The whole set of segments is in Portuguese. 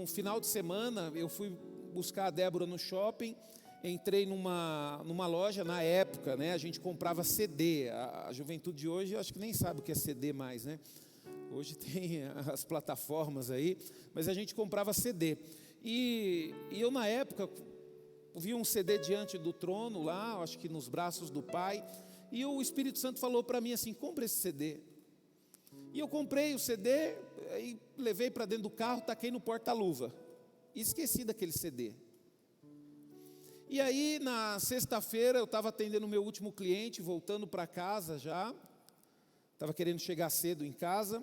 num final de semana, eu fui buscar a Débora no shopping, entrei numa loja, na época, né, a gente comprava CD, a juventude de hoje eu acho que nem sabe o que é CD mais, né? Hoje tem as plataformas aí, mas a gente comprava CD. E eu, na época, vi um CD diante do trono lá, acho que nos braços do Pai, e o Espírito Santo falou para mim assim: compra esse CD. E eu comprei o CD, e levei para dentro do carro, taquei no porta-luva, e esqueci daquele CD. E aí, na sexta-feira, eu estava atendendo o meu último cliente, voltando para casa já, estava querendo chegar cedo em casa,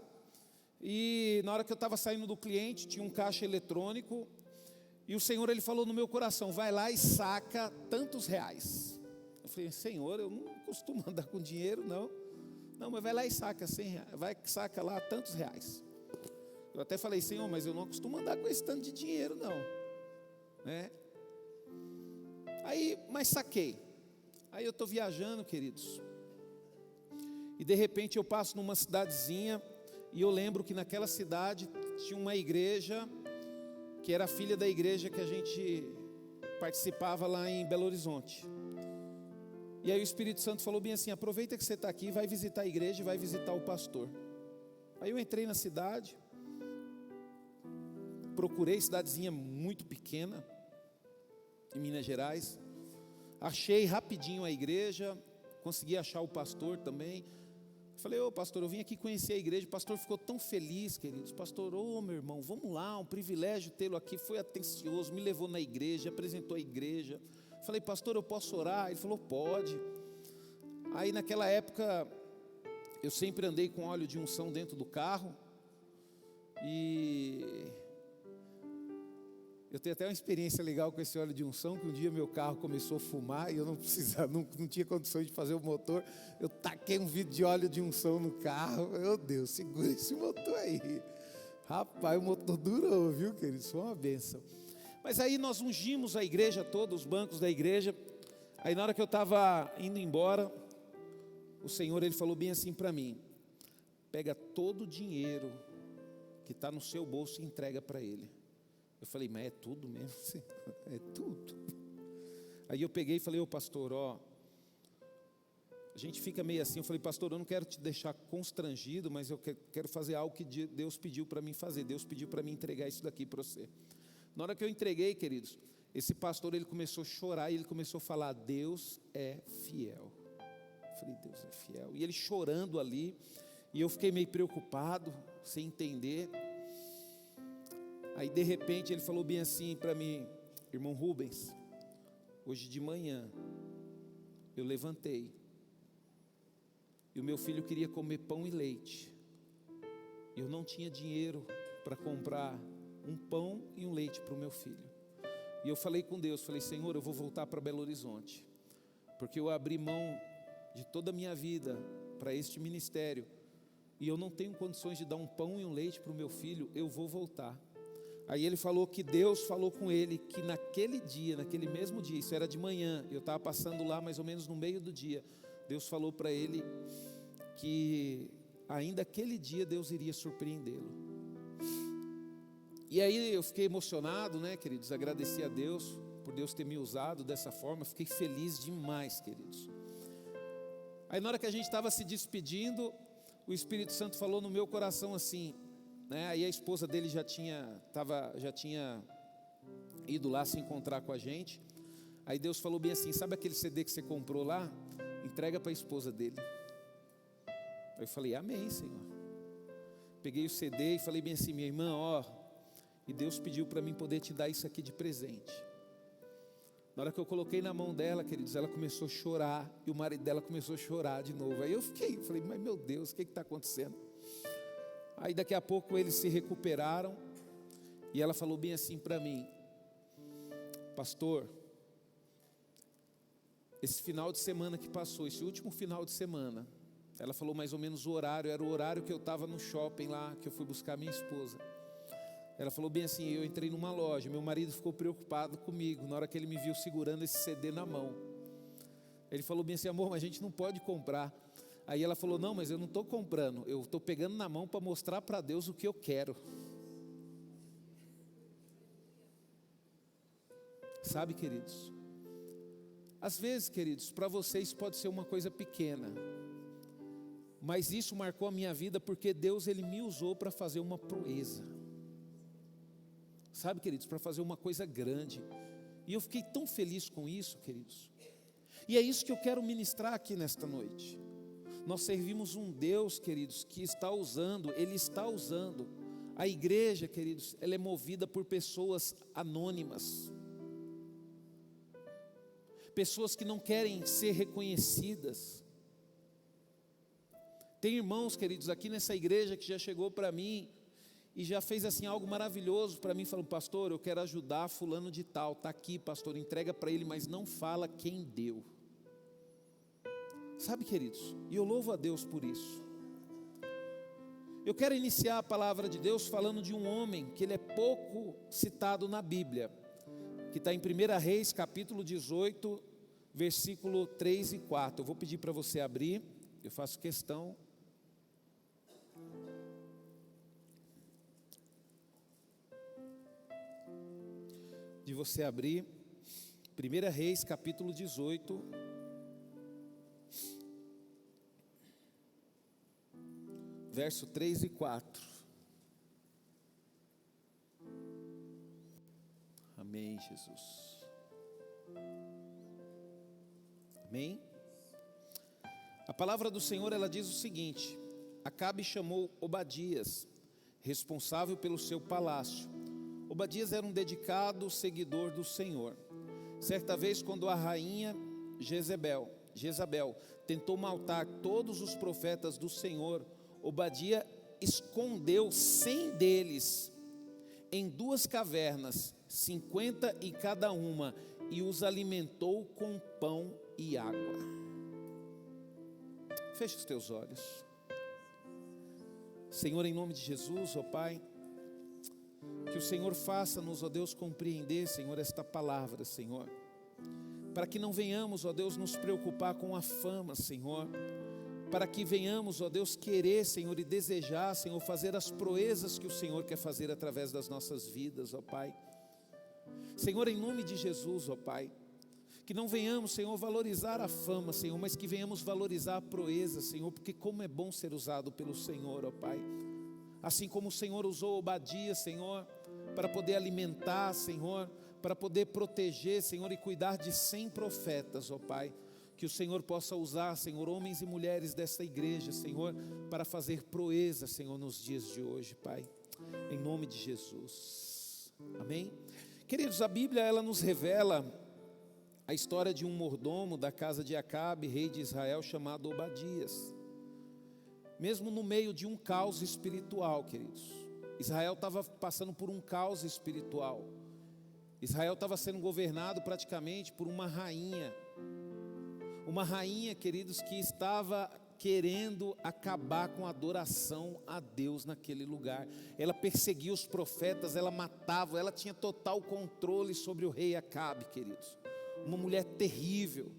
e na hora que eu estava saindo do cliente, tinha um caixa eletrônico, e o Senhor, Ele falou no meu coração: vai lá e saca tantos reais. Eu falei: Senhor, eu não costumo andar com dinheiro, não. Não, mas vai lá e saca 100 reais, vai que saca lá tantos reais. Eu até falei: Senhor, mas eu não costumo andar com esse tanto de dinheiro, não, né? Aí, mas saquei. Aí eu estou viajando, queridos, e de repente eu passo numa cidadezinha, e eu lembro que naquela cidade tinha uma igreja, que era filha da igreja que a gente participava lá em Belo Horizonte. E aí o Espírito Santo falou bem assim: aproveita que você está aqui, vai visitar a igreja e vai visitar o pastor. Aí eu entrei na cidade, procurei, cidadezinha muito pequena, em Minas Gerais, achei rapidinho a igreja, consegui achar o pastor também. Falei: ô pastor, eu vim aqui conhecer a igreja. O pastor ficou tão feliz, queridos. Pastor, ô meu irmão, vamos lá, um privilégio tê-lo aqui. Foi atencioso, me levou na igreja, apresentou a igreja. Falei: pastor, eu posso orar? Ele falou: pode. Aí naquela época, eu sempre andei com óleo de unção dentro do carro, e eu tenho até uma experiência legal com esse óleo de unção, que um dia meu carro começou a fumar, e eu não tinha condições de fazer o motor. Eu taquei um vidro de óleo de unção no carro. Meu Deus, segura esse motor aí. Rapaz, o motor durou, viu, querido? Isso foi uma bênção. Mas aí nós ungimos a igreja toda, os bancos da igreja. Aí na hora que eu estava indo embora, o Senhor, Ele falou bem assim para mim: pega todo o dinheiro que está no seu bolso e entrega para Ele. Eu falei: mas é tudo mesmo? É tudo. Aí eu peguei e falei: ô pastor, ó, a gente fica meio assim. Eu falei: pastor, eu não quero te deixar constrangido, mas eu quero fazer algo que Deus pediu para mim fazer. Deus pediu para mim entregar isso daqui para você. Na hora que eu entreguei, queridos, esse pastor, ele começou a chorar, e ele começou a falar: Deus é fiel. Eu falei: Deus é fiel. E ele chorando ali, e eu fiquei meio preocupado, sem entender. Aí de repente ele falou bem assim para mim: irmão Rubens, hoje de manhã eu levantei, e o meu filho queria comer pão e leite. Eu não tinha dinheiro para comprar um pão e um leite para o meu filho. E eu falei com Deus, falei: Senhor, eu vou voltar para Belo Horizonte, porque eu abri mão de toda a minha vida para este ministério, e eu não tenho condições de dar um pão e um leite para o meu filho. Eu vou voltar. Aí ele falou que Deus falou com ele que naquele dia, naquele mesmo dia, isso era de manhã, eu estava passando lá mais ou menos no meio do dia, Deus falou para ele que ainda aquele dia Deus iria surpreendê-lo. E aí eu fiquei emocionado, né, queridos? Agradeci a Deus por Deus ter me usado dessa forma. Fiquei feliz demais, queridos. Aí na hora que a gente estava se despedindo, o Espírito Santo falou no meu coração assim, né? Aí a esposa dele já tinha ido lá se encontrar com a gente. Aí Deus falou bem assim: sabe aquele CD que você comprou lá? Entrega para a esposa dele. Aí eu falei: amém, Senhor. Peguei o CD e falei bem assim: minha irmã, ó, e Deus pediu para mim poder te dar isso aqui de presente. Na hora que eu coloquei na mão dela, queridos, ela começou a chorar, e o marido dela começou a chorar de novo. Aí eu falei: mas meu Deus, o que está acontecendo? Aí daqui a pouco eles se recuperaram, e ela falou bem assim para mim: pastor, esse final de semana que passou, esse último final de semana, ela falou mais ou menos o horário, era o horário que eu estava no shopping lá, que eu fui buscar minha esposa. Ela falou bem assim: eu entrei numa loja, meu marido ficou preocupado comigo, na hora que ele me viu segurando esse CD na mão. Ele falou bem assim: amor, mas a gente não pode comprar. Aí ela falou: não, mas eu não estou comprando, eu estou pegando na mão para mostrar para Deus o que eu quero. Sabe, queridos? Às vezes, queridos, para vocês pode ser uma coisa pequena, mas isso marcou a minha vida porque Deus, Ele me usou para fazer uma proeza. Sabe, queridos, para fazer uma coisa grande. E eu fiquei tão feliz com isso, queridos. E é isso que eu quero ministrar aqui nesta noite. Nós servimos um Deus, queridos, que Ele está usando. A igreja, queridos, ela é movida por pessoas anônimas. Pessoas que não querem ser reconhecidas. Tem irmãos, queridos, aqui nessa igreja que já chegou para mim e já fez assim algo maravilhoso para mim, falando: pastor, eu quero ajudar fulano de tal, está aqui, pastor, entrega para ele, mas não fala quem deu. Sabe, queridos, e eu louvo a Deus por isso. Eu quero iniciar a palavra de Deus falando de um homem que ele é pouco citado na Bíblia, que está em 1 Reis, capítulo 18, versículo 3 e 4. Eu vou pedir para você abrir, eu faço questão. De você abrir 1 Reis, capítulo 18, verso 3 e 4. Amém, Jesus. Amém? A palavra do Senhor, ela diz o seguinte: Acabe chamou Obadias, responsável pelo seu palácio. Obadias era um dedicado seguidor do Senhor. Certa vez, quando a rainha Jezabel tentou matar todos os profetas do Senhor, Obadias escondeu 100 deles em 2 cavernas, 50 em cada uma, e os alimentou com pão e água. Feche os teus olhos. Senhor, em nome de Jesus, ó Pai, que o Senhor faça-nos, ó Deus, compreender, Senhor, esta palavra, Senhor, para que não venhamos, ó Deus, nos preocupar com a fama, Senhor, para que venhamos, ó Deus, querer, Senhor, e desejar, Senhor, fazer as proezas que o Senhor quer fazer através das nossas vidas, ó Pai. Senhor, em nome de Jesus, ó Pai, que não venhamos, Senhor, valorizar a fama, Senhor, mas que venhamos valorizar a proeza, Senhor, porque como é bom ser usado pelo Senhor, ó Pai. Assim como o Senhor usou Obadias, Senhor, para poder alimentar, Senhor, para poder proteger, Senhor, e cuidar de 100 profetas, ó Pai. Que o Senhor possa usar, Senhor, homens e mulheres desta igreja, Senhor, para fazer proeza, Senhor, nos dias de hoje, Pai. Em nome de Jesus. Amém? Queridos, a Bíblia, ela nos revela a história de um mordomo da casa de Acabe, rei de Israel, chamado Obadias. Mesmo no meio de um caos espiritual, queridos. Israel estava passando por um caos espiritual. Israel estava sendo governado praticamente por uma rainha. Uma rainha, queridos, que estava querendo acabar com a adoração a Deus naquele lugar. Ela perseguia os profetas, ela matava, ela tinha total controle sobre o rei Acabe, queridos. Uma mulher terrível,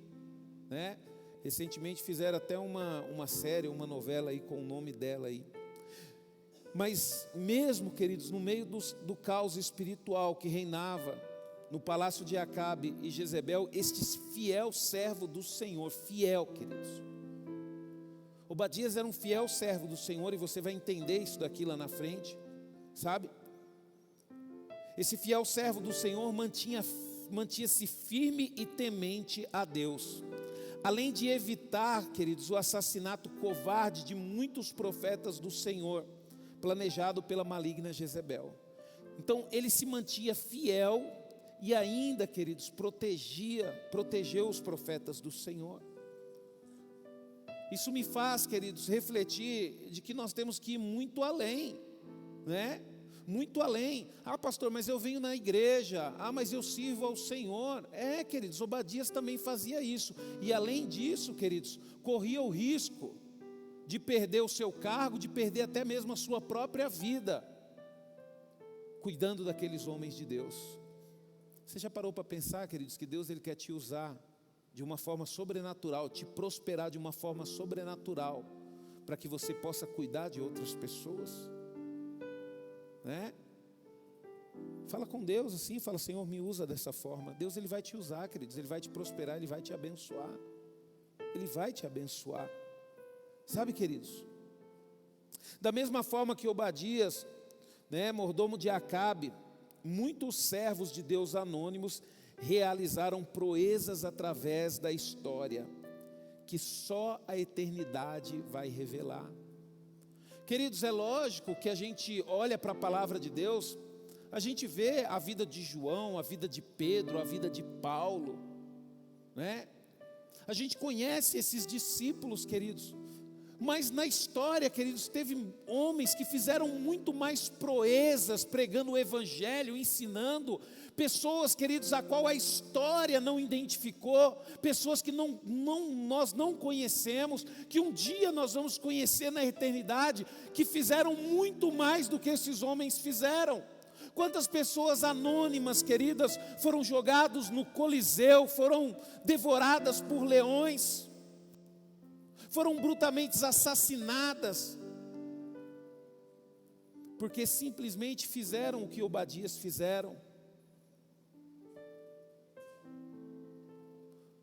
né? Recentemente fizeram até uma série, uma novela aí com o nome dela aí. Mas mesmo, queridos, no meio do caos espiritual que reinava no palácio de Acabe e Jezebel, este fiel servo do Senhor, fiel, queridos. Obadias era um fiel servo do Senhor, e você vai entender isso daqui lá na frente, sabe? Esse fiel servo do Senhor mantinha-se firme e temente a Deus. Além de evitar, queridos, o assassinato covarde de muitos profetas do Senhor, planejado pela maligna Jezebel. Então ele se mantinha fiel e ainda, queridos, protegeu os profetas do Senhor. Isso me faz, queridos, refletir de que nós temos que ir muito além, né? Muito além. Ah, pastor, mas eu venho na igreja. Ah, mas eu sirvo ao Senhor. Queridos, Obadias também fazia isso. E além disso, queridos, corria o risco de perder o seu cargo, de perder até mesmo a sua própria vida, cuidando daqueles homens de Deus. Você já parou para pensar, queridos, que Deus, Ele quer te usar de uma forma sobrenatural, te prosperar de uma forma sobrenatural, para que você possa cuidar de outras pessoas? Né? Fala com Deus assim, fala: Senhor, me usa dessa forma. Deus, Ele vai te usar, queridos, Ele vai te prosperar, Ele vai te abençoar. Ele vai te abençoar. Sabe, queridos, da mesma forma que Obadias, mordomo de Acabe, muitos servos de Deus anônimos realizaram proezas através da história, que só a eternidade vai revelar. Queridos, é lógico que a gente olha para a palavra de Deus, a gente vê a vida de João, a vida de Pedro, a vida de Paulo, A gente conhece esses discípulos, queridos, mas na história, queridos, teve homens que fizeram muito mais proezas pregando o evangelho, ensinando, pessoas, queridos, a qual a história não identificou, pessoas que nós não conhecemos, que um dia nós vamos conhecer na eternidade, que fizeram muito mais do que esses homens fizeram. Quantas pessoas anônimas, queridas, foram jogadas no Coliseu, foram devoradas por leões, foram brutalmente assassinadas, porque simplesmente fizeram o que Obadias fizeram.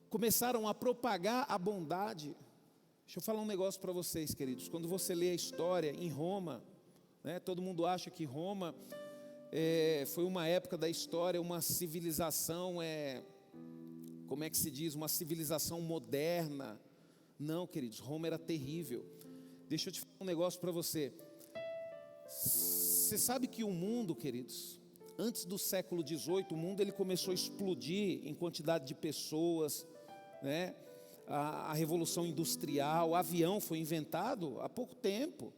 Começaram a propagar a bondade. Deixa eu falar um negócio para vocês, queridos. Quando você lê a história em Roma, todo mundo acha que Roma foi uma época da história, uma civilização, como é que se diz? Uma civilização moderna. Não, queridos, Roma era terrível. Deixa eu te falar um negócio para você. Você sabe que o mundo, queridos, antes do século XVIII, o mundo ele começou a explodir em quantidade de pessoas, a revolução industrial, o avião foi inventado há pouco tempo.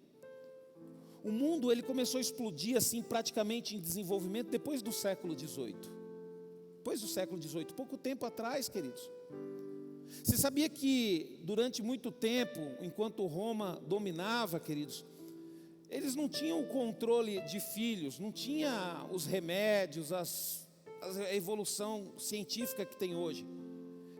O mundo ele começou a explodir assim praticamente em desenvolvimento depois do século XVIII. Depois do século XVIII, pouco tempo atrás, queridos. Você sabia que durante muito tempo, enquanto Roma dominava, queridos, eles não tinham o controle de filhos, não tinha os remédios, a evolução científica que tem hoje.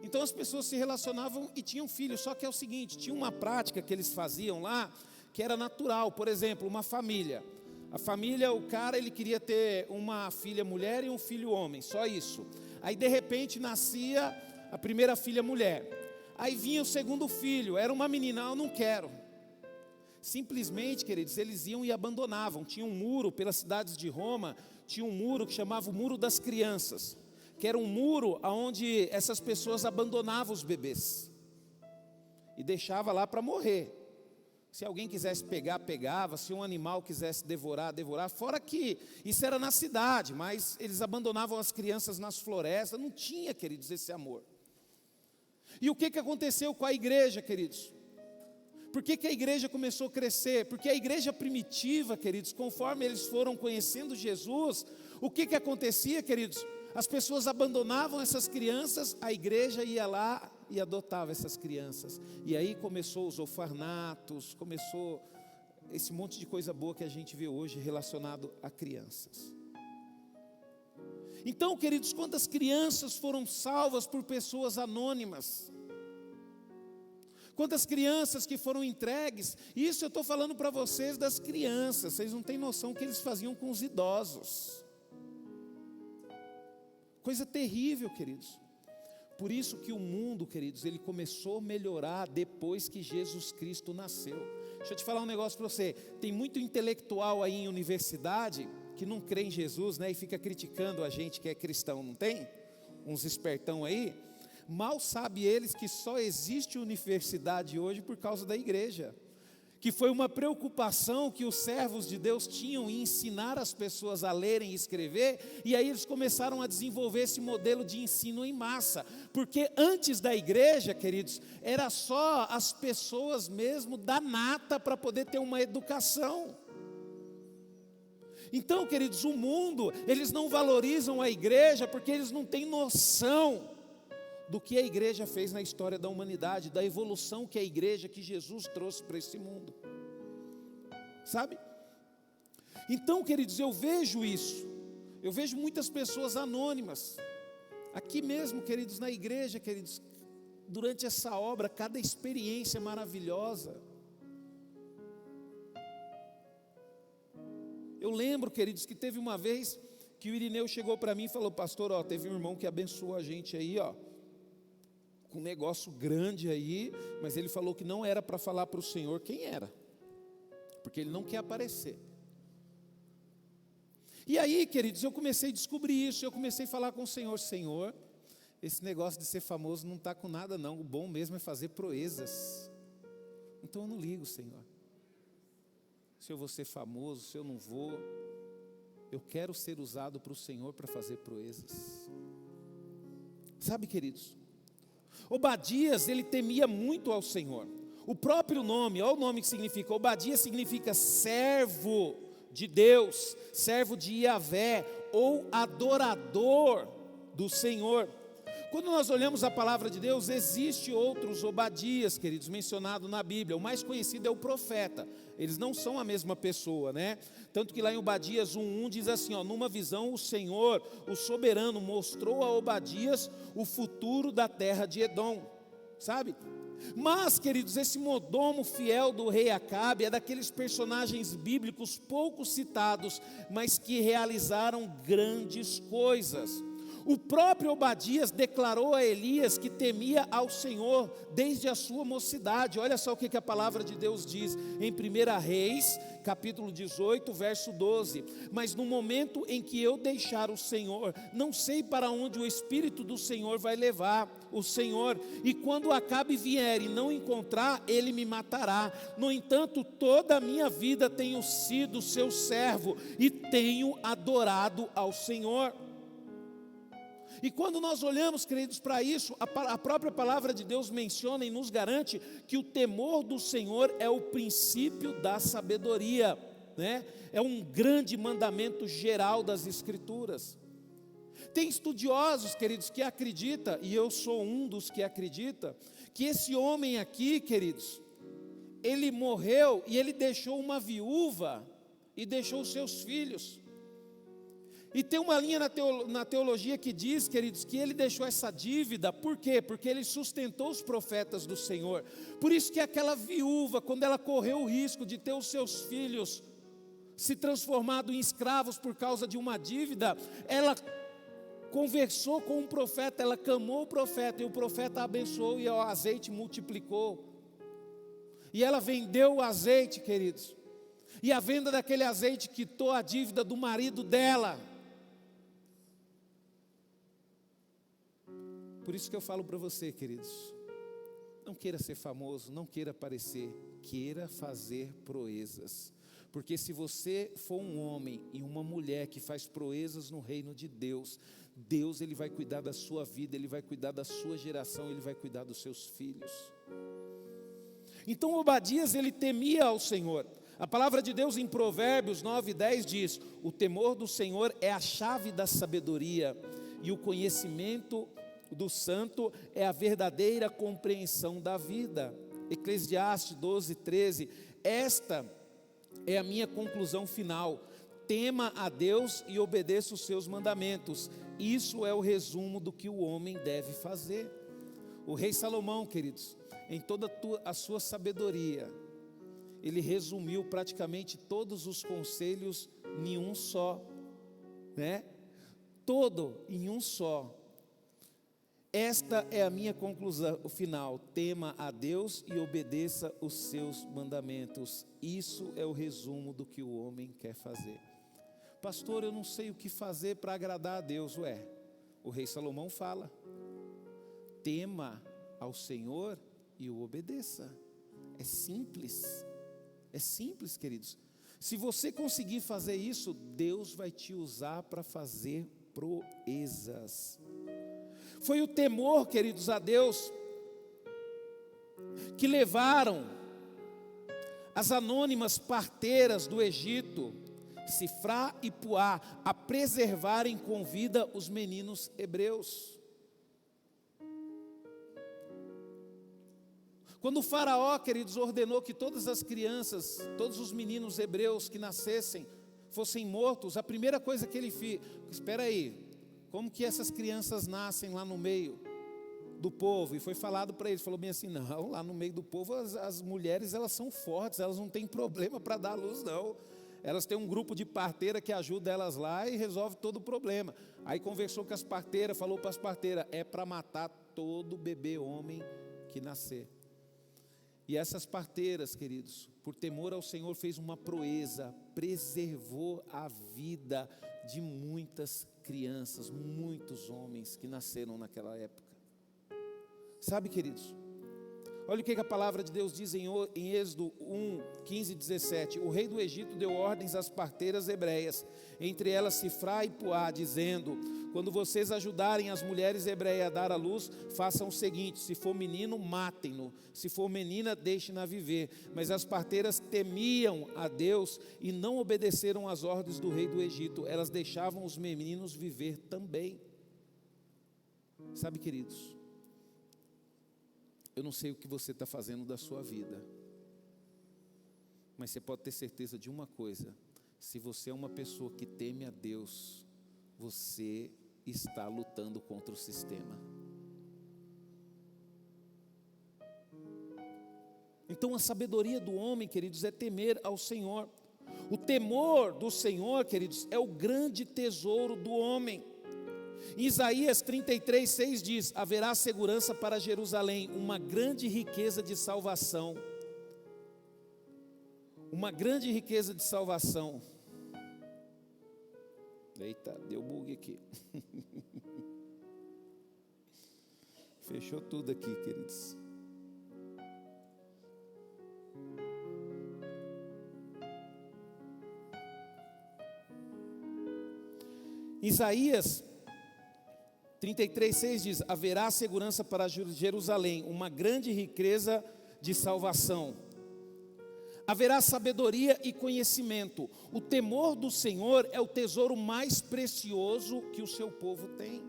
Então as pessoas se relacionavam e tinham filhos, só que é o seguinte, tinha uma prática que eles faziam lá, que era natural. Por exemplo, uma família. A família, o cara, ele queria ter uma filha mulher e um filho homem, só isso. Aí de repente nascia a primeira filha mulher, aí vinha o segundo filho, era uma menina, eu não quero. Simplesmente, queridos, eles iam e abandonavam. Tinha um muro pelas cidades de Roma, tinha um muro que chamava o Muro das Crianças, que era um muro onde essas pessoas abandonavam os bebês e deixava lá para morrer. Se alguém quisesse pegar, pegava. Se um animal quisesse devorar, devorava. Fora que isso era na cidade, mas eles abandonavam as crianças nas florestas. Não tinha, queridos, esse amor. E o que aconteceu com a igreja, queridos? Por que a igreja começou a crescer? Porque a igreja primitiva, queridos, conforme eles foram conhecendo Jesus, o que acontecia, queridos? As pessoas abandonavam essas crianças, a igreja ia lá e adotava essas crianças. E aí começou os orfanatos, começou esse monte de coisa boa que a gente vê hoje relacionado a crianças. Então, queridos, quantas crianças foram salvas por pessoas anônimas? Quantas crianças que foram entregues? Isso eu estou falando para vocês das crianças. Vocês não têm noção o que eles faziam com os idosos. Coisa terrível, queridos. Por isso que o mundo, queridos, ele começou a melhorar depois que Jesus Cristo nasceu. Deixa eu te falar um negócio para você. Tem muito intelectual aí em universidade que não crê em Jesus, e fica criticando a gente que é cristão, não tem? Uns espertão aí. Mal sabe eles que só existe universidade hoje por causa da igreja, que foi uma preocupação que os servos de Deus tinham em ensinar as pessoas a lerem e escrever, e aí eles começaram a desenvolver esse modelo de ensino em massa, porque antes da igreja, queridos, era só as pessoas mesmo da nata para poder ter uma educação. Então, queridos, o mundo, eles não valorizam a igreja porque eles não têm noção do que a igreja fez na história da humanidade, da evolução que a igreja, que Jesus trouxe para esse mundo, sabe? Então, queridos, eu vejo isso, eu vejo muitas pessoas anônimas, aqui mesmo, queridos, na igreja, queridos, durante essa obra, cada experiência maravilhosa. Eu lembro, queridos, que teve uma vez que o Irineu chegou para mim e falou: pastor, ó, teve um irmão que abençoou a gente aí, ó, com um negócio grande aí, mas ele falou que não era para falar para o senhor quem era, porque ele não quer aparecer. E aí, queridos, eu comecei a descobrir isso, eu comecei a falar com o Senhor: Senhor, esse negócio de ser famoso não está com nada não, o bom mesmo é fazer proezas. Então eu não ligo, Senhor, se eu vou ser famoso, se eu não vou, eu quero ser usado para o Senhor para fazer proezas. Sabe, queridos, Obadias, ele temia muito ao Senhor. O próprio nome, olha o nome que significa, Obadias significa servo de Deus, servo de Yahvé, ou adorador do Senhor. Quando nós olhamos a palavra de Deus, existe outros Obadias, queridos, mencionados na Bíblia. O mais conhecido é o profeta. Eles não são a mesma pessoa, né? Tanto que lá em Obadias 1:1 diz assim, ó: numa visão o Senhor, o soberano, mostrou a Obadias o futuro da terra de Edom, sabe? Mas, queridos, esse mordomo fiel do rei Acabe é daqueles personagens bíblicos pouco citados, mas que realizaram grandes coisas. O próprio Obadias declarou a Elias que temia ao Senhor desde a sua mocidade. Olha só o que a palavra de Deus diz em 1 Reis, capítulo 18, verso 12. Mas no momento em que eu deixar o Senhor, não sei para onde o Espírito do Senhor vai levar o Senhor. E quando Acabe vier e não encontrar, ele me matará. No entanto, toda a minha vida tenho sido seu servo e tenho adorado ao Senhor. E quando nós olhamos, queridos, para isso, a própria palavra de Deus menciona e nos garante que o temor do Senhor é o princípio da sabedoria, né? É um grande mandamento geral das Escrituras. Tem estudiosos, queridos, que acreditam, e eu sou um dos que acredita, que esse homem aqui, queridos, ele morreu e ele deixou uma viúva e deixou os seus filhos. E tem uma linha na teologia que diz, queridos, que ele deixou essa dívida. Por quê? Porque ele sustentou os profetas do Senhor. Por isso que aquela viúva, quando ela correu o risco de ter os seus filhos se transformado em escravos por causa de uma dívida, ela conversou com um profeta, ela clamou o profeta, e o profeta a abençoou e o azeite multiplicou. E ela vendeu o azeite, queridos, e a venda daquele azeite quitou a dívida do marido dela. Por isso que eu falo para você, queridos, não queira ser famoso, não queira aparecer, queira fazer proezas. Porque se você for um homem e uma mulher que faz proezas no reino de Deus, Deus, ele vai cuidar da sua vida, ele vai cuidar da sua geração, ele vai cuidar dos seus filhos. Então Obadias, ele temia ao Senhor. A palavra de Deus em Provérbios 9:10 diz: o temor do Senhor é a chave da sabedoria, e o conhecimento do santo é a verdadeira compreensão da vida. Eclesiastes 12:13. Esta é a minha conclusão final: tema a Deus e obedeça os seus mandamentos. Isso é o resumo do que o homem deve fazer. O rei Salomão, queridos, em toda a sua sabedoria, ele resumiu praticamente todos os conselhos em um só, né? Todo em um só. Esta é a minha conclusão final: tema a Deus e obedeça os seus mandamentos. Isso é o resumo do que o homem quer fazer. Pastor, eu não sei o que fazer para agradar a Deus. O rei Salomão fala: tema ao Senhor e o obedeça. É simples, queridos. Se você conseguir fazer isso, Deus vai te usar para fazer proezas. Foi o temor, queridos, a Deus que levaram as anônimas parteiras do Egito, Sifrá e Puá, a preservarem com vida os meninos hebreus. Quando o faraó, queridos, ordenou que todas as crianças, todos os meninos hebreus que nascessem, fossem mortos, a primeira coisa que ele fez: espera aí, como que essas crianças nascem lá no meio do povo? E foi falado para eles, falou bem assim: não, lá no meio do povo as mulheres, elas são fortes, elas não têm problema para dar à luz não. Elas têm um grupo de parteira que ajuda elas lá e resolve todo o problema. Aí conversou com as parteiras, falou para as parteiras, é para matar todo bebê homem que nascer. E essas parteiras, queridos, por temor ao Senhor, fez uma proeza, preservou a vida de muitas crianças, muitos homens que nasceram naquela época. Sabe, queridos, olha o que a palavra de Deus diz em Êxodo 1, 15 e 17. O rei do Egito deu ordens às parteiras hebreias, entre elas Sifrá e Puá, dizendo: quando vocês ajudarem as mulheres hebreias a dar à luz, façam o seguinte: se for menino, matem-no, se for menina, deixem-na viver. Mas as parteiras temiam a Deus e não obedeceram às ordens do rei do Egito, elas deixavam os meninos viver também. Sabe, queridos, eu não sei o que você está fazendo da sua vida, mas você pode ter certeza de uma coisa: se você é uma pessoa que teme a Deus, você está lutando contra o sistema. Então a sabedoria do homem, queridos, é temer ao Senhor. O temor do Senhor, queridos, é o grande tesouro do homem. Em Isaías 33, 6 diz: haverá segurança para Jerusalém, uma grande riqueza de salvação. Uma grande riqueza de salvação. Eita, deu bug aqui. Fechou tudo aqui, queridos. Isaías 33,6 diz: haverá segurança para Jerusalém, uma grande riqueza de salvação. Haverá sabedoria e conhecimento. O temor do Senhor é o tesouro mais precioso que o seu povo tem.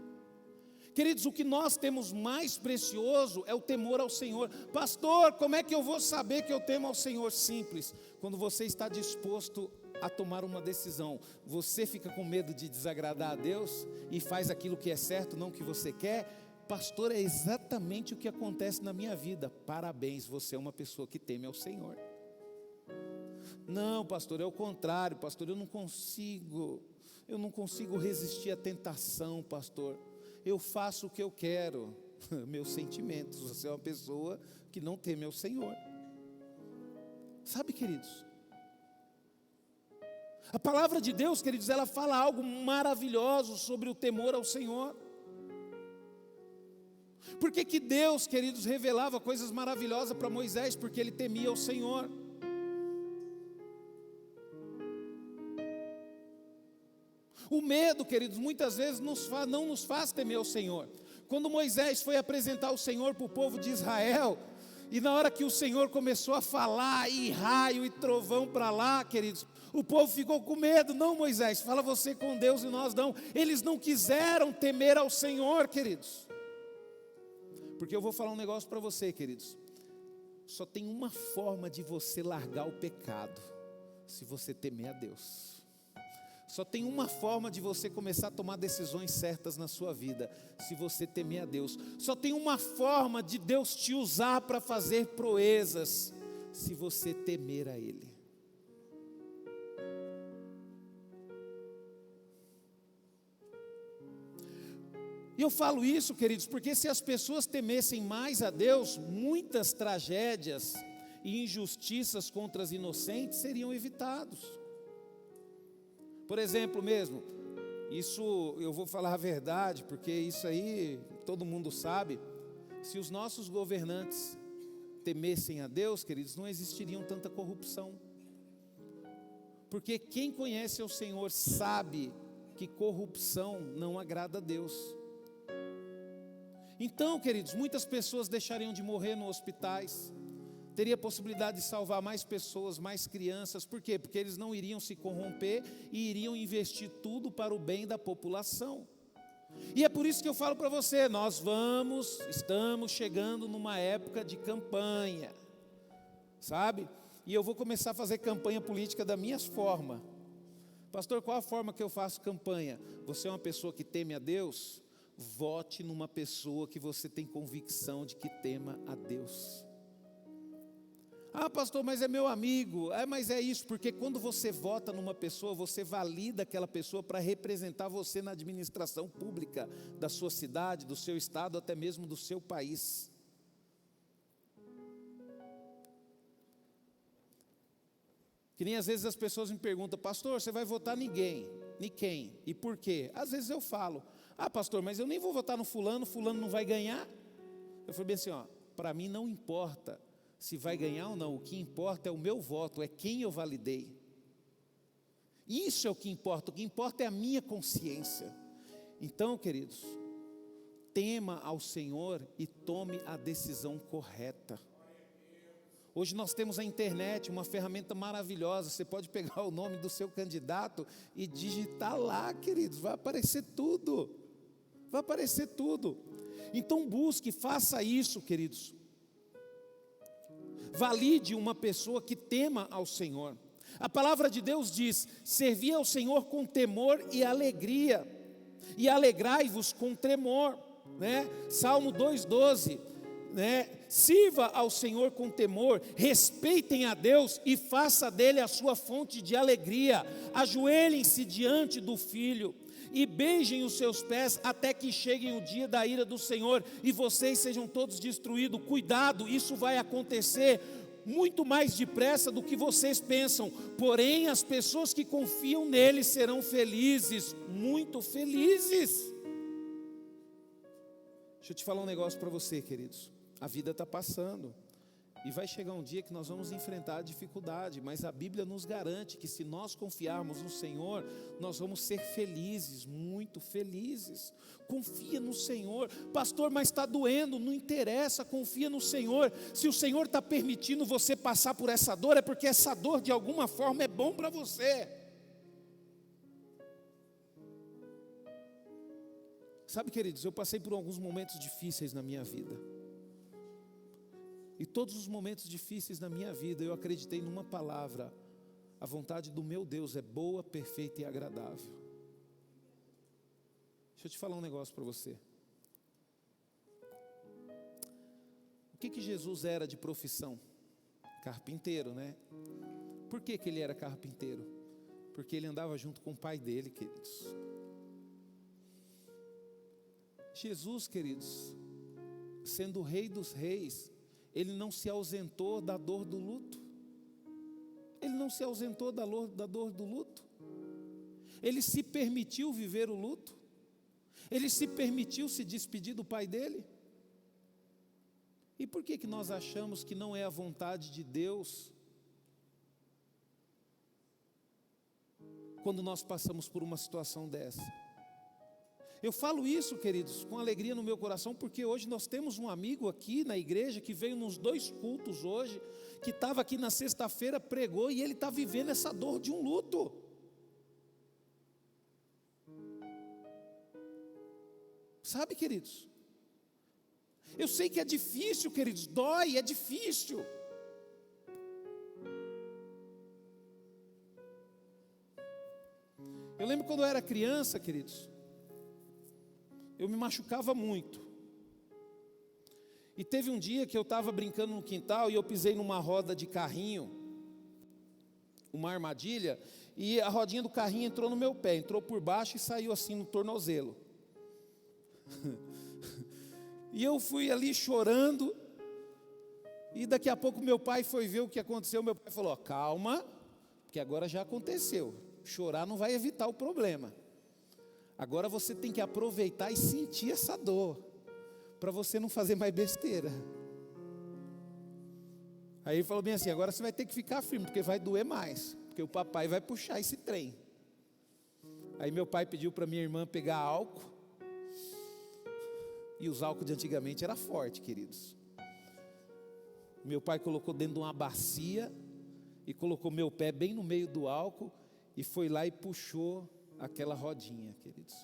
Queridos, o que nós temos mais precioso é o temor ao Senhor. Pastor, como é que eu vou saber que eu temo ao Senhor? Simples, quando você está disposto a tomar uma decisão. Você fica com medo de desagradar a Deus e faz aquilo que é certo, não o que você quer. Pastor, é exatamente o que acontece na minha vida. Parabéns, você é uma pessoa que teme ao Senhor. Não, pastor, é o contrário, pastor, eu não consigo resistir à tentação, pastor. Eu faço o que eu quero. Meus sentimentos, você é uma pessoa que não teme ao Senhor. Sabe, queridos, a palavra de Deus, queridos, ela fala algo maravilhoso sobre o temor ao Senhor. Por que Deus, queridos, revelava coisas maravilhosas para Moisés? Porque ele temia o Senhor. O medo, queridos, muitas vezes não nos faz temer o Senhor. Quando Moisés foi apresentar o Senhor para o povo de Israel, e na hora que o Senhor começou a falar, e raio e trovão para lá, queridos, o povo ficou com medo. Não, Moisés, fala você com Deus e nós não. Eles não quiseram temer ao Senhor, queridos. Porque eu vou falar um negócio para você, queridos. Só tem uma forma de você largar o pecado: se você temer a Deus. Só tem uma forma de você começar a tomar decisões certas na sua vida: se você temer a Deus. Só tem uma forma de Deus te usar para fazer proezas: se você temer a Ele. E eu falo isso, queridos, porque se as pessoas temessem mais a Deus, muitas tragédias e injustiças contra as inocentes seriam evitados. Por exemplo mesmo, isso eu vou falar a verdade, porque isso aí todo mundo sabe. Se os nossos governantes temessem a Deus, queridos, não existiriam tanta corrupção. Porque quem conhece o Senhor sabe que corrupção não agrada a Deus. Então, queridos, muitas pessoas deixariam de morrer nos hospitais. Teria possibilidade de salvar mais pessoas, mais crianças. Por quê? Porque eles não iriam se corromper e iriam investir tudo para o bem da população. E é por isso que eu falo para você, estamos chegando numa época de campanha, sabe? E eu vou começar a fazer campanha política da minha forma. Pastor, qual a forma que eu faço campanha? Você é uma pessoa que teme a Deus? Vote numa pessoa que você tem convicção de que tema a Deus. Ah, pastor, mas é meu amigo. Mas é isso, porque quando você vota numa pessoa, você valida aquela pessoa para representar você na administração pública da sua cidade, do seu estado, até mesmo do seu país. Que nem às vezes as pessoas me perguntam: pastor, você vai votar ninguém? Em quem? E por quê? Às vezes eu falo: ah, pastor, mas eu nem vou votar no fulano não vai ganhar. Eu falei bem assim, para mim não importa se vai ganhar ou não, o que importa é o meu voto, é quem eu validei. Isso é o que importa é a minha consciência. Então, queridos, tema ao Senhor e tome a decisão correta. Hoje nós temos a internet, uma ferramenta maravilhosa. Você pode pegar o nome do seu candidato e digitar lá, queridos, vai aparecer tudo. Vai aparecer tudo. Então busque, faça isso, queridos. Valide uma pessoa que tema ao Senhor. A palavra de Deus diz: servi ao Senhor com temor e alegria, e alegrai-vos com tremor, né? Salmo 2,12, né? Sirva ao Senhor com temor, respeitem a Deus e faça dele a sua fonte de alegria. Ajoelhem-se diante do Filho e beijem os seus pés até que chegue o dia da ira do Senhor e vocês sejam todos destruídos. Cuidado, isso vai acontecer muito mais depressa do que vocês pensam, porém as pessoas que confiam nele serão felizes, muito felizes. Deixa eu te falar um negócio para você, queridos. A vida está passando e vai chegar um dia que nós vamos enfrentar a dificuldade, mas a Bíblia nos garante que se nós confiarmos no Senhor, nós vamos ser felizes, muito felizes. Confia no Senhor. Pastor, mas está doendo, não interessa, confia no Senhor. Se o Senhor está permitindo você passar por essa dor, é porque essa dor de alguma forma é bom para você. Sabe, queridos, eu passei por alguns momentos difíceis na minha vida. E todos os momentos difíceis na minha vida eu acreditei numa palavra: a vontade do meu Deus é boa, perfeita e agradável. Deixa eu te falar um negócio para você. O que Jesus era de profissão? Carpinteiro, né? Por que ele era carpinteiro? Porque ele andava junto com o pai dele, queridos. Jesus, queridos, sendo o Rei dos Reis, ele não se ausentou da dor do luto. Ele não se ausentou da dor do luto. Ele se permitiu viver o luto. Ele se permitiu se despedir do pai dele. E por que nós achamos que não é a vontade de Deus quando nós passamos por uma situação dessa? Eu falo isso, queridos, com alegria no meu coração, porque hoje nós temos um amigo aqui na igreja que veio nos 2 cultos hoje, que estava aqui na sexta-feira, pregou, e ele está vivendo essa dor de um luto. Sabe, queridos? Eu sei que é difícil, queridos, dói, é difícil. Eu lembro quando eu era criança, queridos, eu me machucava muito. E teve um dia que eu estava brincando no quintal e eu pisei numa roda de carrinho, uma armadilha, e a rodinha do carrinho entrou no meu pé, entrou por baixo e saiu assim no tornozelo. E eu fui ali chorando, e daqui a pouco meu pai foi ver o que aconteceu. Meu pai falou: calma, porque agora já aconteceu, chorar não vai evitar o problema. Agora você tem que aproveitar e sentir essa dor, para você não fazer mais besteira. Aí ele falou bem assim: agora você vai ter que ficar firme, porque vai doer mais, porque o papai vai puxar esse trem. Aí meu pai pediu para minha irmã pegar álcool, e os álcool de antigamente era forte, queridos. Meu pai colocou dentro de uma bacia, e colocou meu pé bem no meio do álcool, e foi lá e puxou aquela rodinha, queridos.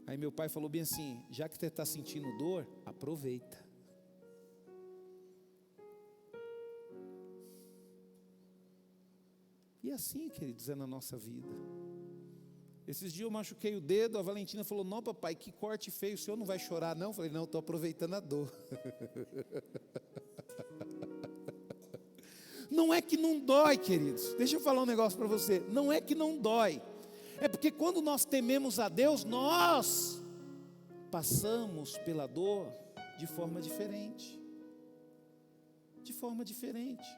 Aí meu pai falou bem assim: já que você está sentindo dor, aproveita. E assim, queridos, é na nossa vida. Esses dias eu machuquei o dedo, a Valentina falou: não, papai, que corte feio, o senhor não vai chorar não? Eu falei: não, estou aproveitando a dor. Não é que não dói, queridos. Deixa eu falar um negócio para você. Não é que não dói. É porque quando nós tememos a Deus, nós passamos pela dor de forma diferente. De forma diferente.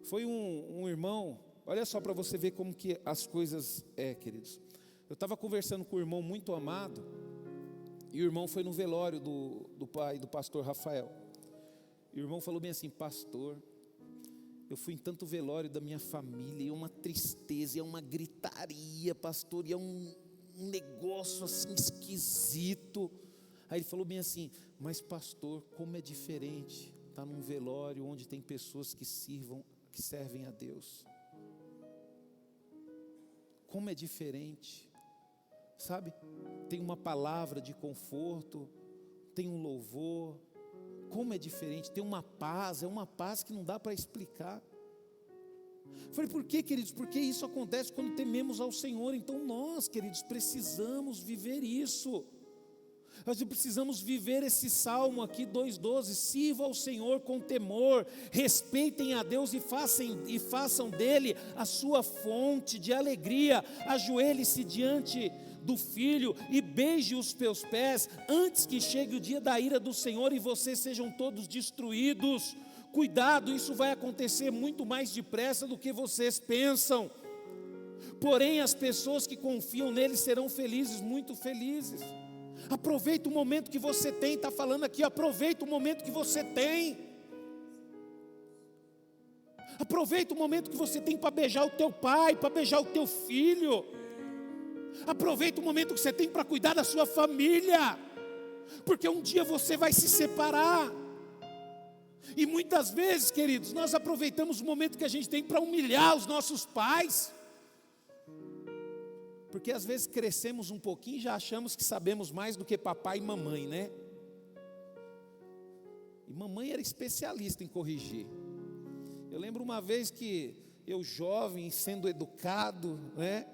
Foi um irmão, olha só para você ver como que as coisas queridos. Eu estava conversando com um irmão muito amado, e o irmão foi no velório do pai do pastor Rafael. E o irmão falou bem assim: pastor, eu fui em tanto velório da minha família, e é uma tristeza, é uma gritaria, pastor, e é um negócio assim esquisito. Aí ele falou bem assim: mas pastor, como é diferente estar num velório onde tem pessoas que servem a Deus. Como é diferente, sabe? Tem uma palavra de conforto, tem um louvor. Como é diferente, tem uma paz, é uma paz que não dá para explicar. Falei, por quê, queridos? Porque isso acontece quando tememos ao Senhor. Então nós, queridos, precisamos viver isso. Nós precisamos viver esse salmo aqui, 2:12, sirva ao Senhor com temor, respeitem a Deus e façam dele a sua fonte de alegria, ajoelhe-se diante do Filho e beije os teus pés, antes que chegue o dia da ira do Senhor e vocês sejam todos destruídos. Cuidado, isso vai acontecer muito mais depressa do que vocês pensam. Porém, as pessoas que confiam nele serão felizes, muito felizes. Aproveita o momento que você tem, está falando aqui, aproveita o momento que você tem. Aproveita o momento que você tem para beijar o teu pai, para beijar o teu filho. Aproveita o momento que você tem para cuidar da sua família, porque um dia você vai se separar. E muitas vezes, queridos, nós aproveitamos o momento que a gente tem para humilhar os nossos pais. Porque às vezes crescemos um pouquinho e já achamos que sabemos mais do que papai e mamãe, né? E mamãe era especialista em corrigir. Eu lembro uma vez que eu jovem, sendo educado, né?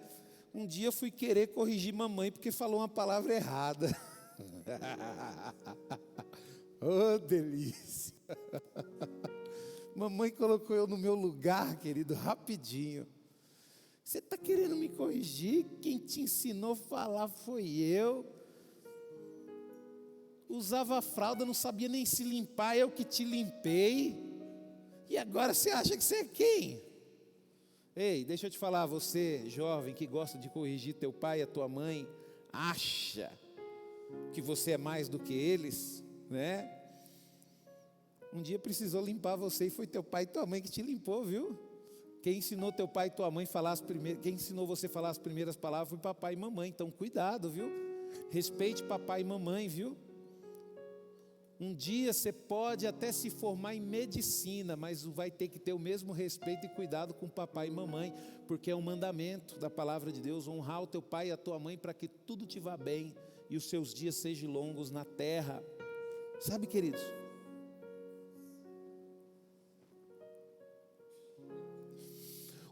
Um dia eu fui querer corrigir mamãe porque falou uma palavra errada. Oh, delícia. Mamãe colocou eu no meu lugar, querido, rapidinho. Você está querendo me corrigir? Quem te ensinou a falar foi eu. Usava fralda, não sabia nem se limpar, eu que te limpei. E agora você acha que você é quem? Ei, deixa eu te falar, você jovem que gosta de corrigir teu pai e a tua mãe, acha que você é mais do que eles, né? Um dia precisou limpar você e foi teu pai e tua mãe que te limpou, viu? Quem ensinou teu pai e tua mãe quem ensinou você a falar as primeiras palavras foi papai e mamãe. Então cuidado, viu? Respeite papai e mamãe, viu? Um dia você pode até se formar em medicina, mas vai ter que ter o mesmo respeito e cuidado com papai e mamãe, porque é um mandamento da palavra de Deus, honrar o teu pai e a tua mãe para que tudo te vá bem e os seus dias sejam longos na terra. Sabe, queridos?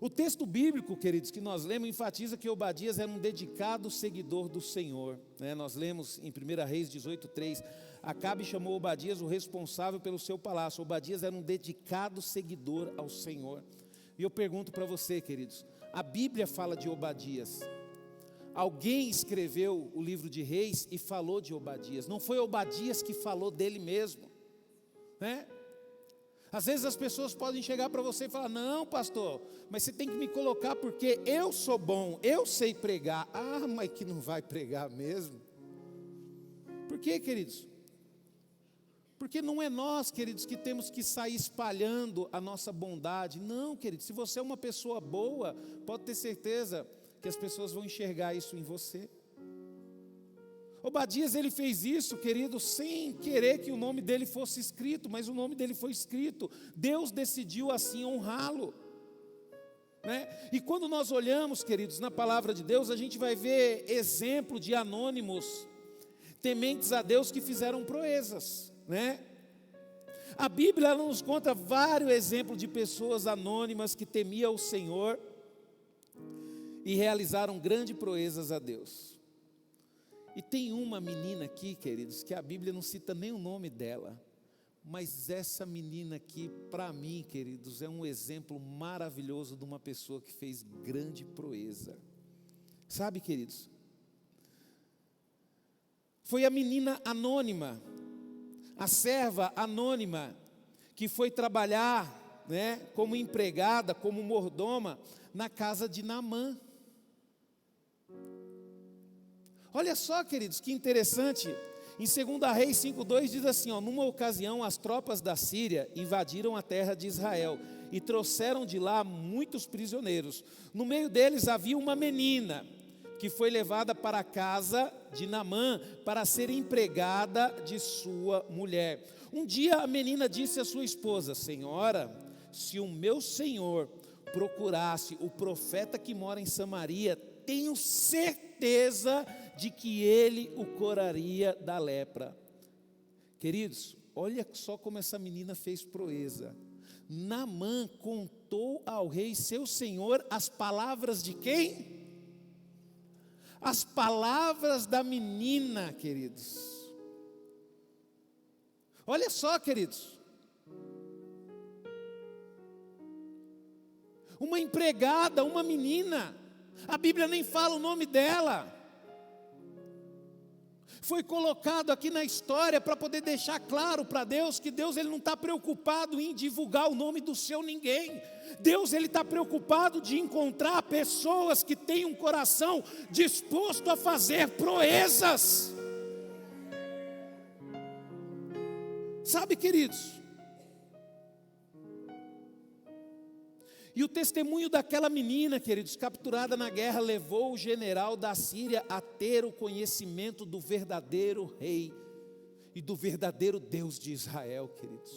O texto bíblico, queridos, que nós lemos, enfatiza que Obadias era um dedicado seguidor do Senhor, né? Nós lemos em 1 Reis 18:3, Acabe chamou Obadias o responsável pelo seu palácio. Obadias era um dedicado seguidor ao Senhor. E eu pergunto para você, queridos, a Bíblia fala de Obadias. Alguém escreveu o livro de Reis e falou de Obadias. Não foi Obadias que falou dele mesmo, né? Às vezes as pessoas podem chegar para você e falar: não, pastor, mas você tem que me colocar porque eu sou bom, eu sei pregar. Ah, mas que não vai pregar mesmo. Por quê, queridos? Porque não é nós, queridos, que temos que sair espalhando a nossa bondade. Não, queridos, se você é uma pessoa boa, pode ter certeza que as pessoas vão enxergar isso em você. Obadias, ele fez isso, querido, sem querer que o nome dele fosse escrito, mas o nome dele foi escrito. Deus decidiu assim honrá-lo, né? E quando nós olhamos, queridos, na palavra de Deus, a gente vai ver exemplo de anônimos, tementes a Deus, que fizeram proezas, né? A Bíblia, ela nos conta vários exemplos de pessoas anônimas que temiam o Senhor e realizaram grandes proezas a Deus. E tem uma menina aqui, queridos, que a Bíblia não cita nem o nome dela, Mas essa menina aqui, para mim, queridos, é um exemplo maravilhoso de uma pessoa que fez grande proeza. Sabe, queridos? Foi a menina anônima, a serva anônima, que foi trabalhar, né, como empregada, como mordoma, na casa de Naamã. Olha só, queridos, que interessante. Em 2 Reis 5,2 diz assim, numa ocasião as tropas da Síria invadiram a terra de Israel e trouxeram de lá muitos prisioneiros. No meio deles havia uma menina que foi levada para a casa de Naamã para ser empregada de sua mulher. Um dia a menina disse à sua esposa: Senhora, se o meu senhor procurasse o profeta que mora em Samaria, tenho certeza de que ele o curaria da lepra. Queridos, olha só como essa menina fez proeza. Naamã contou ao rei seu senhor as palavras de quem? As palavras da menina, queridos. Olha só, queridos. Uma empregada, uma menina, a Bíblia nem fala o nome dela. Foi colocado aqui na história para poder deixar claro para Deus que Deus ele não está preocupado em divulgar o nome do seu ninguém. Deus ele está preocupado de encontrar pessoas que têm um coração disposto a fazer proezas. Sabe, queridos? E o testemunho daquela menina, queridos, capturada na guerra, levou o general da Síria a ter o conhecimento do verdadeiro rei e do verdadeiro Deus de Israel, queridos.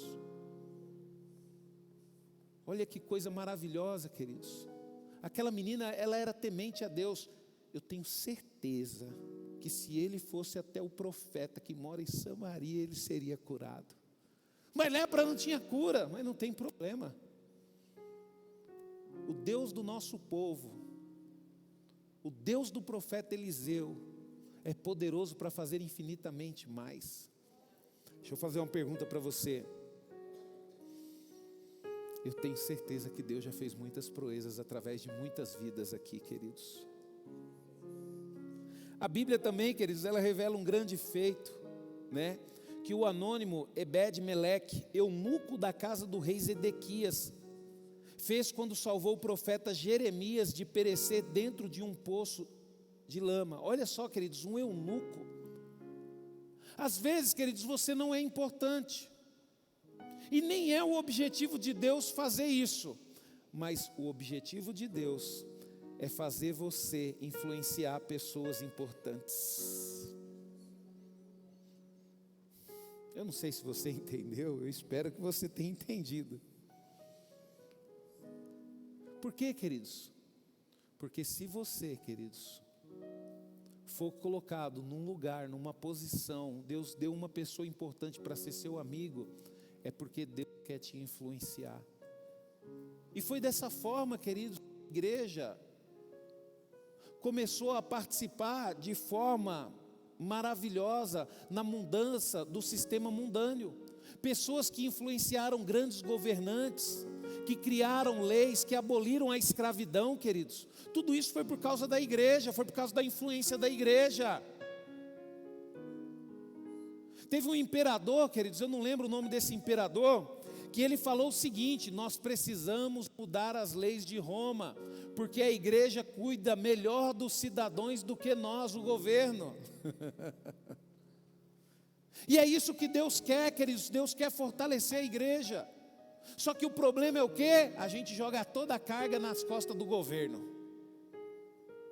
Olha que coisa maravilhosa, queridos. Aquela menina, ela era temente a Deus. Eu tenho certeza que se ele fosse até o profeta que mora em Samaria, ele seria curado. Mas lepra não tinha cura, mas não tem problema. O Deus do nosso povo, o Deus do profeta Eliseu, é poderoso para fazer infinitamente mais. Deixa eu fazer uma pergunta para você. Eu tenho certeza que Deus já fez muitas proezas através de muitas vidas aqui, queridos. A Bíblia também, queridos, ela revela um grande feito, né? Que o anônimo Ebed-Meleque, eunuco da casa do rei Zedequias, fez quando salvou o profeta Jeremias de perecer dentro de um poço de lama. Olha só, queridos, um eunuco. Às vezes, queridos, você não é importante, e nem é o objetivo de Deus fazer isso, mas o objetivo de Deus é fazer você influenciar pessoas importantes. Eu não sei se você entendeu, eu espero que você tenha entendido. Por quê, queridos? Porque se você, queridos, for colocado num lugar, numa posição, Deus deu uma pessoa importante para ser seu amigo, é porque Deus quer te influenciar. E foi dessa forma, queridos, a igreja começou a participar de forma maravilhosa na mudança do sistema mundâneo. Pessoas que influenciaram grandes governantes, que criaram leis, que aboliram a escravidão, queridos. Tudo isso foi por causa da igreja, foi por causa da influência da igreja. Teve um imperador, queridos, eu não lembro o nome desse imperador, que ele falou o seguinte: nós precisamos mudar as leis de Roma, porque a igreja cuida melhor dos cidadãos do que nós, o governo. E é isso que Deus quer, queridos, Deus quer fortalecer a igreja. Só que o problema é o quê? A gente joga toda a carga nas costas do governo.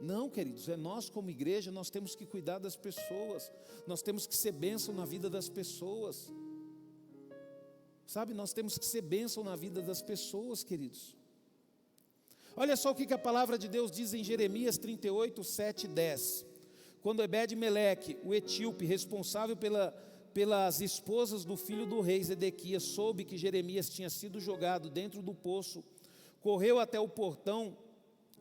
Não, queridos, é nós como igreja, nós temos que cuidar das pessoas, nós temos que ser bênção na vida das pessoas. Sabe, nós temos que ser bênção na vida das pessoas, queridos. Olha só o que a palavra de Deus diz em Jeremias 38, 7 e 10. Quando Ebed-Meleque, o etíope, responsável pelas esposas do filho do rei Zedequias, soube que Jeremias tinha sido jogado dentro do poço, correu até o portão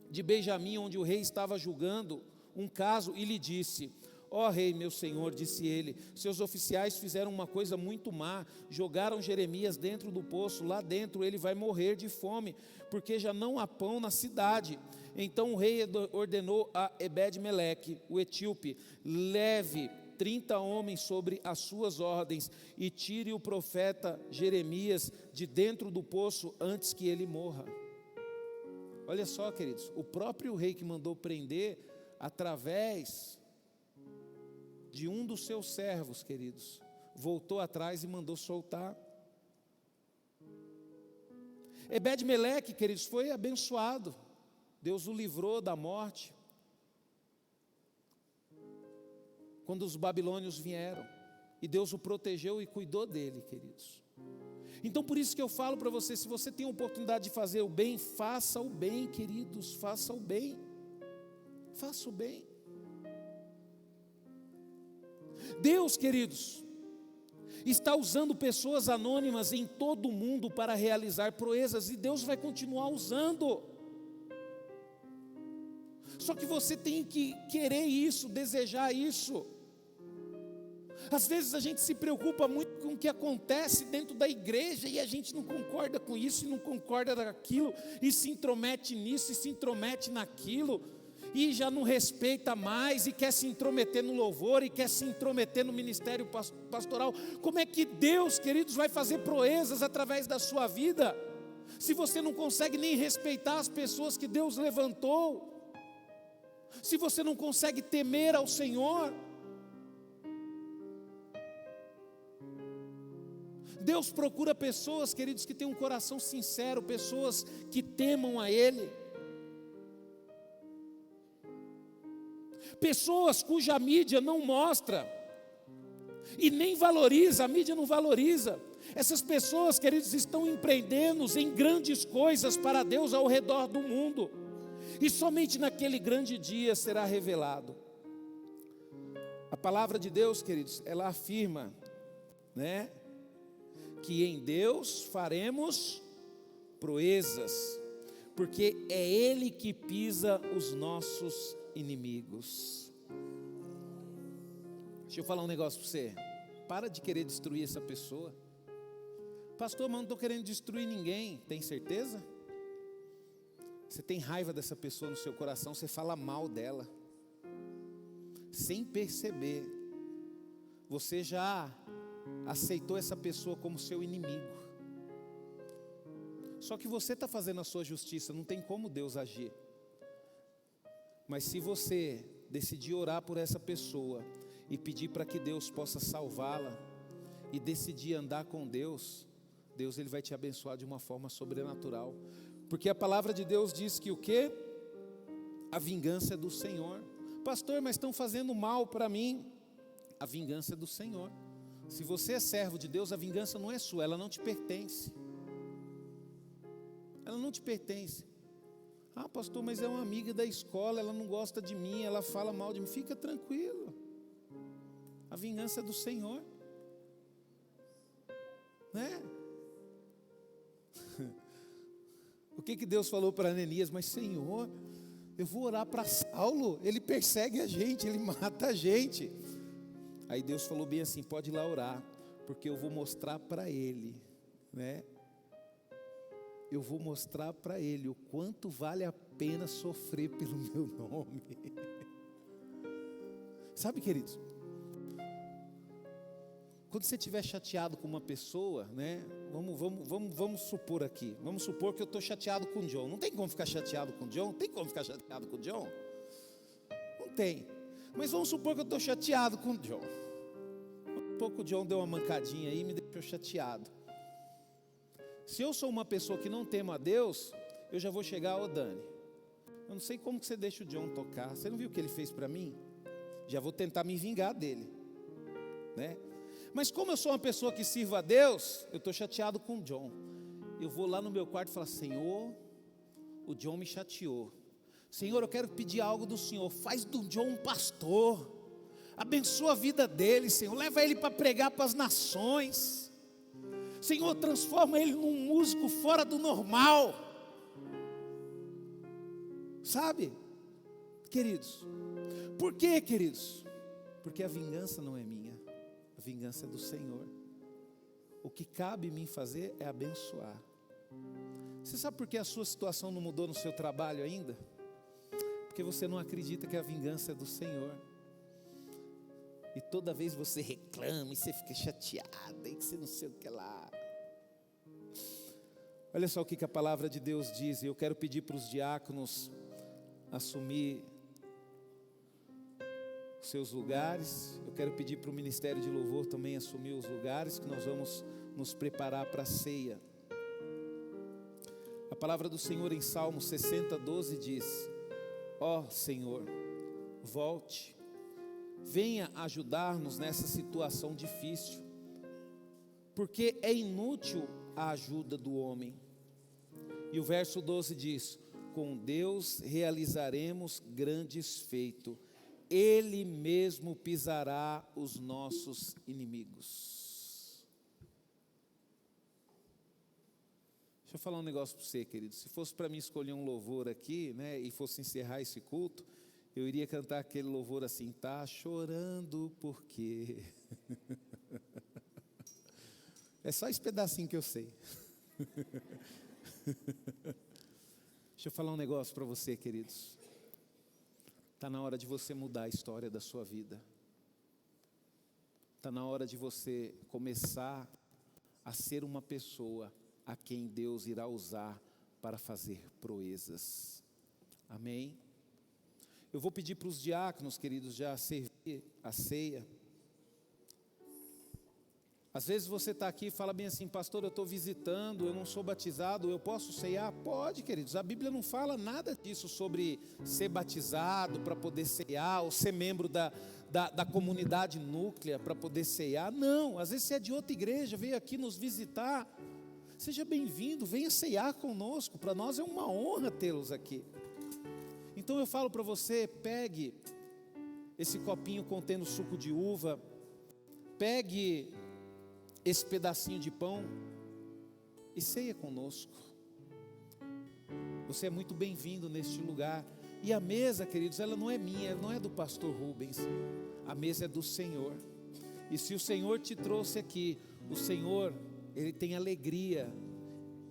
de Benjamim, onde o rei estava julgando um caso, e lhe disse: Ó rei, meu senhor, disse ele, seus oficiais fizeram uma coisa muito má, jogaram Jeremias dentro do poço, lá dentro ele vai morrer de fome, porque já não há pão na cidade. Então o rei ordenou a Ebed-Meleque, o etíope, leve 30 homens sobre as suas ordens e tire o profeta Jeremias de dentro do poço antes que ele morra. Olha só, queridos, o próprio rei que mandou prender, através de um dos seus servos, queridos, voltou atrás e mandou soltar. Ebed-Meleque, queridos, foi abençoado. Deus o livrou da morte quando os babilônios vieram, e Deus o protegeu e cuidou dele, queridos. Então por isso que eu falo para você, se você tem a oportunidade de fazer o bem, faça o bem, queridos, faça o bem, faça o bem. Deus, queridos, está usando pessoas anônimas em todo o mundo para realizar proezas, e Deus vai continuar usando. Só que você tem que querer isso, desejar isso. Às vezes a gente se preocupa muito com o que acontece dentro da igreja, e a gente não concorda com isso, e não concorda daquilo, e se intromete nisso, e se intromete naquilo, e já não respeita mais, e quer se intrometer no louvor, e quer se intrometer no ministério pastoral. Como é que Deus, queridos, vai fazer proezas através da sua vida, se você não consegue nem respeitar as pessoas que Deus levantou? Se você não consegue temer ao Senhor? Deus procura pessoas, queridos, que têm um coração sincero, pessoas que temam a Ele, pessoas cuja mídia não mostra e nem valoriza, a mídia não valoriza. Essas pessoas, queridos, estão empreendendo em grandes coisas para Deus ao redor do mundo, e somente naquele grande dia será revelado. A palavra de Deus, queridos, ela afirma, né, que em Deus faremos proezas, porque é Ele que pisa os nossos inimigos. Deixa eu falar um negócio para você. Para de querer destruir essa pessoa. Pastor, mas não estou querendo destruir ninguém. Tem certeza? Você tem raiva dessa pessoa no seu coração, você fala mal dela, sem perceber. Você já aceitou essa pessoa como seu inimigo. Só que você está fazendo a sua justiça, não tem como Deus agir. Mas se você decidir orar por essa pessoa e pedir para que Deus possa salvá-la, e decidir andar com Deus, Deus ele vai te abençoar de uma forma sobrenatural. Porque a palavra de Deus diz que o quê? A vingança é do Senhor. Pastor, mas estão fazendo mal para mim. A vingança é do Senhor. Se você é servo de Deus, a vingança não é sua, ela não te pertence. Ela não te pertence. Ah, pastor, mas é uma amiga da escola, ela não gosta de mim, ela fala mal de mim. Fica tranquilo. A vingança é do Senhor. Né? O que Deus falou para Ananias? Mas Senhor, eu vou orar para Saulo, ele persegue a gente, ele mata a gente. Aí Deus falou bem assim: pode ir lá orar, porque eu vou mostrar para ele, né? Eu vou mostrar para ele o quanto vale a pena sofrer pelo meu nome. Sabe, queridos, quando você estiver chateado com uma pessoa, né? Vamos supor aqui. Vamos supor que eu estou chateado com o John. Não tem como ficar chateado com o John? Tem como ficar chateado com o John? Não tem. Mas vamos supor que eu estou chateado com o John. Um pouco o John deu uma mancadinha aí e me deixou chateado. Se eu sou uma pessoa que não teme a Deus, eu já vou chegar, ô Dani, eu não sei como que você deixa o John tocar. Você não viu o que ele fez para mim? Já vou tentar me vingar dele, né? Mas como eu sou uma pessoa que sirvo a Deus, eu estou chateado com o John. Eu vou lá no meu quarto e falo: Senhor, o John me chateou. Senhor, eu quero pedir algo do Senhor. Faz do John um pastor. Abençoa a vida dele, Senhor. Leva ele para pregar para as nações. Senhor, transforma ele num músico fora do normal. Sabe, queridos? Por quê, queridos? Porque a vingança não é minha, a vingança é do Senhor. O que cabe mim fazer é abençoar. Você sabe por que a sua situação não mudou no seu trabalho ainda? Porque você não acredita que a vingança é do Senhor. E toda vez você reclama, e você fica chateada, e que você não sei o que lá. Olha só o que a palavra de Deus diz, e eu quero pedir para os diáconos assumir seus lugares. Eu quero pedir para o Ministério de Louvor também assumir os lugares, que nós vamos nos preparar para a ceia. A palavra do Senhor em Salmo 60:12 diz: ó Senhor, volte, venha ajudar-nos nessa situação difícil, porque é inútil a ajuda do homem. E o verso 12 diz: com Deus realizaremos grandes feitos, Ele mesmo pisará os nossos inimigos. Deixa eu falar um negócio para você, querido. Se fosse para mim escolher um louvor aqui, né, e fosse encerrar esse culto, eu iria cantar aquele louvor assim: tá chorando por quê? É só esse pedacinho que eu sei. Deixa eu falar um negócio para você, queridos. Está na hora de você mudar a história da sua vida. Está na hora de você começar a ser uma pessoa a quem Deus irá usar para fazer proezas. Amém? Eu vou pedir para os diáconos, queridos, já servir a ceia. Às vezes você está aqui e fala bem assim: pastor, eu estou visitando, eu não sou batizado, eu posso ceiar? Pode, queridos. A Bíblia não fala nada disso sobre ser batizado para poder ceiar, ou ser membro da comunidade núclea para poder ceiar. Não, às vezes você é de outra igreja, veio aqui nos visitar. Seja bem-vindo, venha ceiar conosco. Para nós é uma honra tê-los aqui. Então eu falo para você: pegue esse copinho contendo suco de uva, pegue esse pedacinho de pão e ceia conosco. Você é muito bem-vindo neste lugar. E a mesa, queridos, ela não é minha, ela não é do pastor Rubens. A mesa é do Senhor. E se o Senhor te trouxe aqui, o Senhor, Ele tem alegria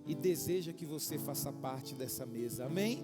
e deseja que você faça parte dessa mesa. Amém?